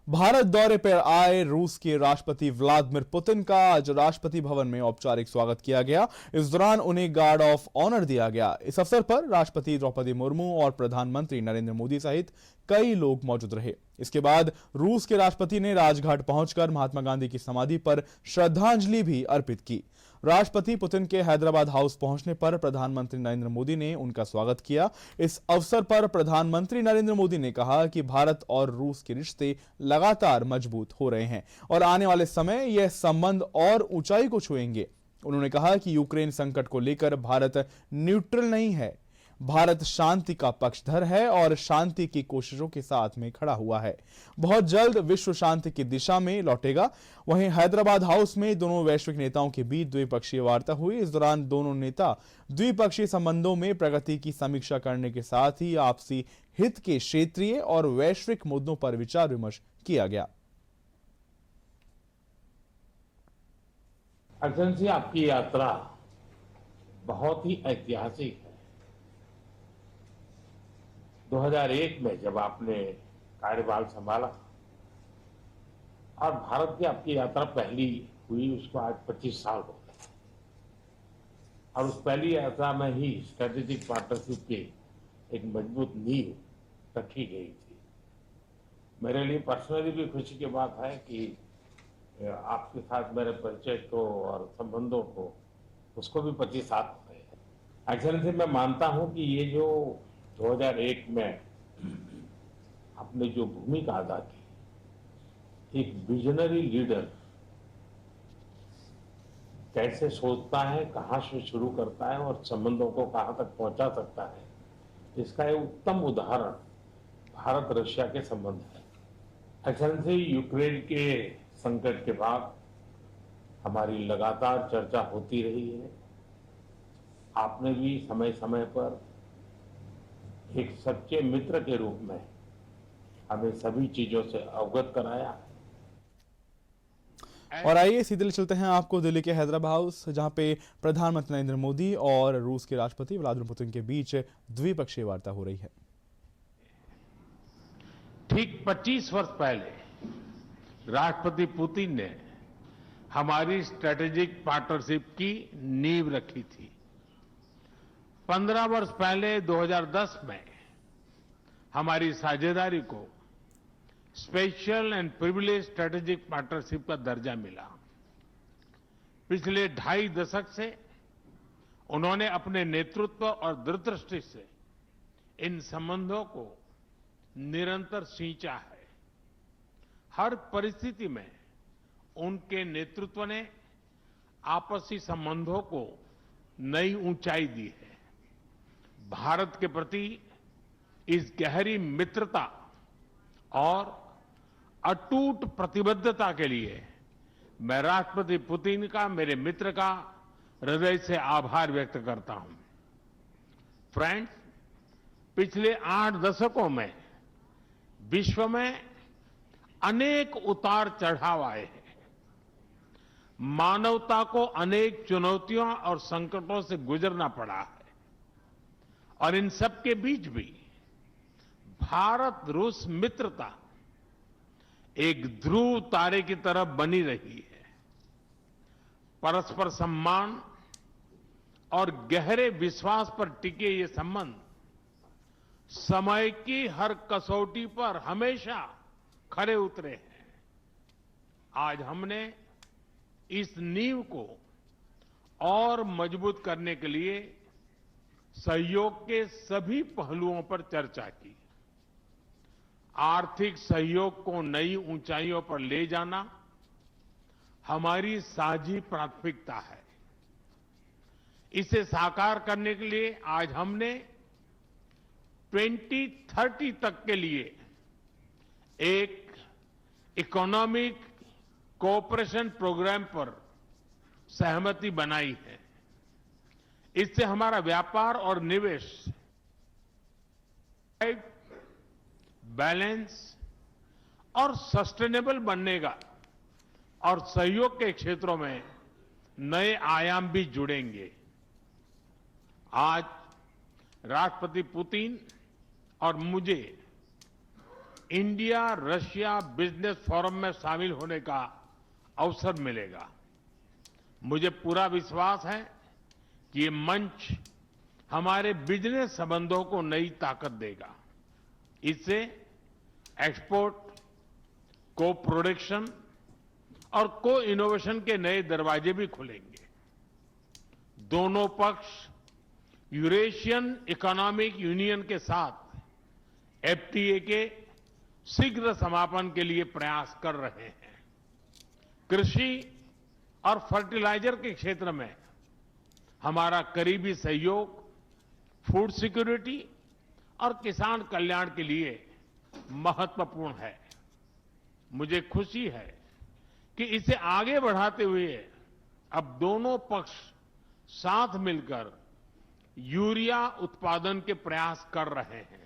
भारत दौरे पर आए रूस के राष्ट्रपति व्लादिमीर पुतिन का आज राष्ट्रपति भवन में औपचारिक स्वागत किया गया। इस दौरान उन्हें गार्ड ऑफ ऑनर दिया गया। इस अवसर पर राष्ट्रपति द्रौपदी मुर्मू और प्रधानमंत्री नरेंद्र मोदी सहित कई लोग मौजूद रहे। इसके बाद रूस के राष्ट्रपति ने राजघाट पहुंचकर महात्मा गांधी की समाधि पर श्रद्धांजलि भी अर्पित की। राष्ट्रपति पुतिन के हैदराबाद हाउस पहुंचने पर प्रधानमंत्री नरेंद्र मोदी ने उनका स्वागत किया। इस अवसर पर प्रधानमंत्री नरेंद्र मोदी ने कहा कि भारत और रूस के रिश्ते लगातार मजबूत हो रहे हैं और आने वाले समय यह संबंध और ऊंचाई को छुएंगे। उन्होंने कहा कि यूक्रेन संकट को लेकर भारत न्यूट्रल नहीं है, भारत शांति का पक्षधर है और शांति की कोशिशों के साथ में खड़ा हुआ है। बहुत जल्द विश्व शांति की दिशा में लौटेगा। वहीं हैदराबाद हाउस में दोनों वैश्विक नेताओं के बीच द्विपक्षीय वार्ता हुई। इस दौरान दोनों नेता द्विपक्षीय संबंधों में प्रगति की समीक्षा करने के साथ ही आपसी हित के क्षेत्रीय और वैश्विक मुद्दों पर विचार विमर्श किया गया। अर्जुन जी, आपकी यात्रा बहुत ही ऐतिहासिक है। 2001 में जब आपने कार्यभार संभाला और भारत की आपकी यात्रा पहली हुई, उसको आज 25 साल हो गए और उस पहली यात्रा में ही स्ट्रेटेजिक पार्टनरशिप की एक मजबूत नींव रखी गई थी। मेरे लिए पर्सनली भी खुशी की बात है कि आपके साथ मेरे परिचय को और संबंधों को उसको भी 25 साल हो गए हैं। एक्चुअली मैं मानता हूं कि ये जो 2001 में आपने जो भूमिका अदा की, एक विजनरी लीडर कैसे सोचता है, कहां से शुरू करता है और संबंधों को कहां तक पहुंचा सकता है, इसका एक उत्तम उदाहरण भारत रशिया के संबंध है। एक्चुअली यूक्रेन के संकट के बाद हमारी लगातार चर्चा होती रही है। आपने भी समय समय पर एक सच्चे मित्र के रूप में हमें सभी चीजों से अवगत कराया। और आइए सीधे चलते हैं आपको दिल्ली के हैदराबाद हाउस, जहां पे प्रधानमंत्री नरेंद्र मोदी और रूस के राष्ट्रपति व्लादिमीर पुतिन के बीच द्विपक्षीय वार्ता हो रही है। ठीक 25 वर्ष पहले राष्ट्रपति पुतिन ने हमारी स्ट्रेटेजिक पार्टनरशिप की नींव रखी थी। 15 वर्ष पहले 2010 में हमारी साझेदारी को special and privilege strategic partnership का दर्जा मिला। पिछले 2.5 दशक से उन्होंने अपने नेतृत्व और दूरदृष्टि से इन संबंधों को निरंतर सींचा है। हर परिस्थिति में उनके नेतृत्व ने आपसी संबंधों को नई ऊंचाई दी है। भारत के प्रति इस गहरी मित्रता और अटूट प्रतिबद्धता के लिए मैं राष्ट्रपति पुतिन का, मेरे मित्र का हृदय से आभार व्यक्त करता हूं। फ्रेंड्स, पिछले 8 दशकों में विश्व में अनेक उतार चढ़ाव आए हैं। मानवता को अनेक चुनौतियों और संकटों से गुजरना पड़ा है और इन सब के बीच भी भारत रूस मित्रता एक ध्रुव तारे की तरह बनी रही है। परस्पर सम्मान और गहरे विश्वास पर टिके ये संबंध समय की हर कसौटी पर हमेशा खरे उतरे हैं। आज हमने इस नींव को और मजबूत करने के लिए सहयोग के सभी पहलुओं पर चर्चा की। आर्थिक सहयोग को नई ऊंचाइयों पर ले जाना हमारी साझी प्राथमिकता है। इसे साकार करने के लिए आज हमने 2030 तक के लिए एक इकोनॉमिक कोऑपरेशन प्रोग्राम पर सहमति बनाई है। इससे हमारा व्यापार और निवेश बैलेंस और सस्टेनेबल बनेगा और सहयोग के क्षेत्रों में नए आयाम भी जुड़ेंगे। आज राष्ट्रपति पुतिन और मुझे इंडिया रशिया बिजनेस फोरम में शामिल होने का अवसर मिलेगा। मुझे पूरा विश्वास है कि ये मंच हमारे बिजनेस संबंधों को नई ताकत देगा। इससे एक्सपोर्ट, को प्रोडक्शन और को इनोवेशन के नए दरवाजे भी खुलेंगे। दोनों पक्ष यूरेशियन इकोनॉमिक यूनियन के साथ एफटीए के शीघ्र समापन के लिए प्रयास कर रहे हैं। कृषि और फर्टिलाइजर के क्षेत्र में हमारा करीबी सहयोग फूड सिक्योरिटी और किसान कल्याण के लिए महत्वपूर्ण है। मुझे खुशी है कि इसे आगे बढ़ाते हुए अब दोनों पक्ष साथ मिलकर यूरिया उत्पादन के प्रयास कर रहे हैं।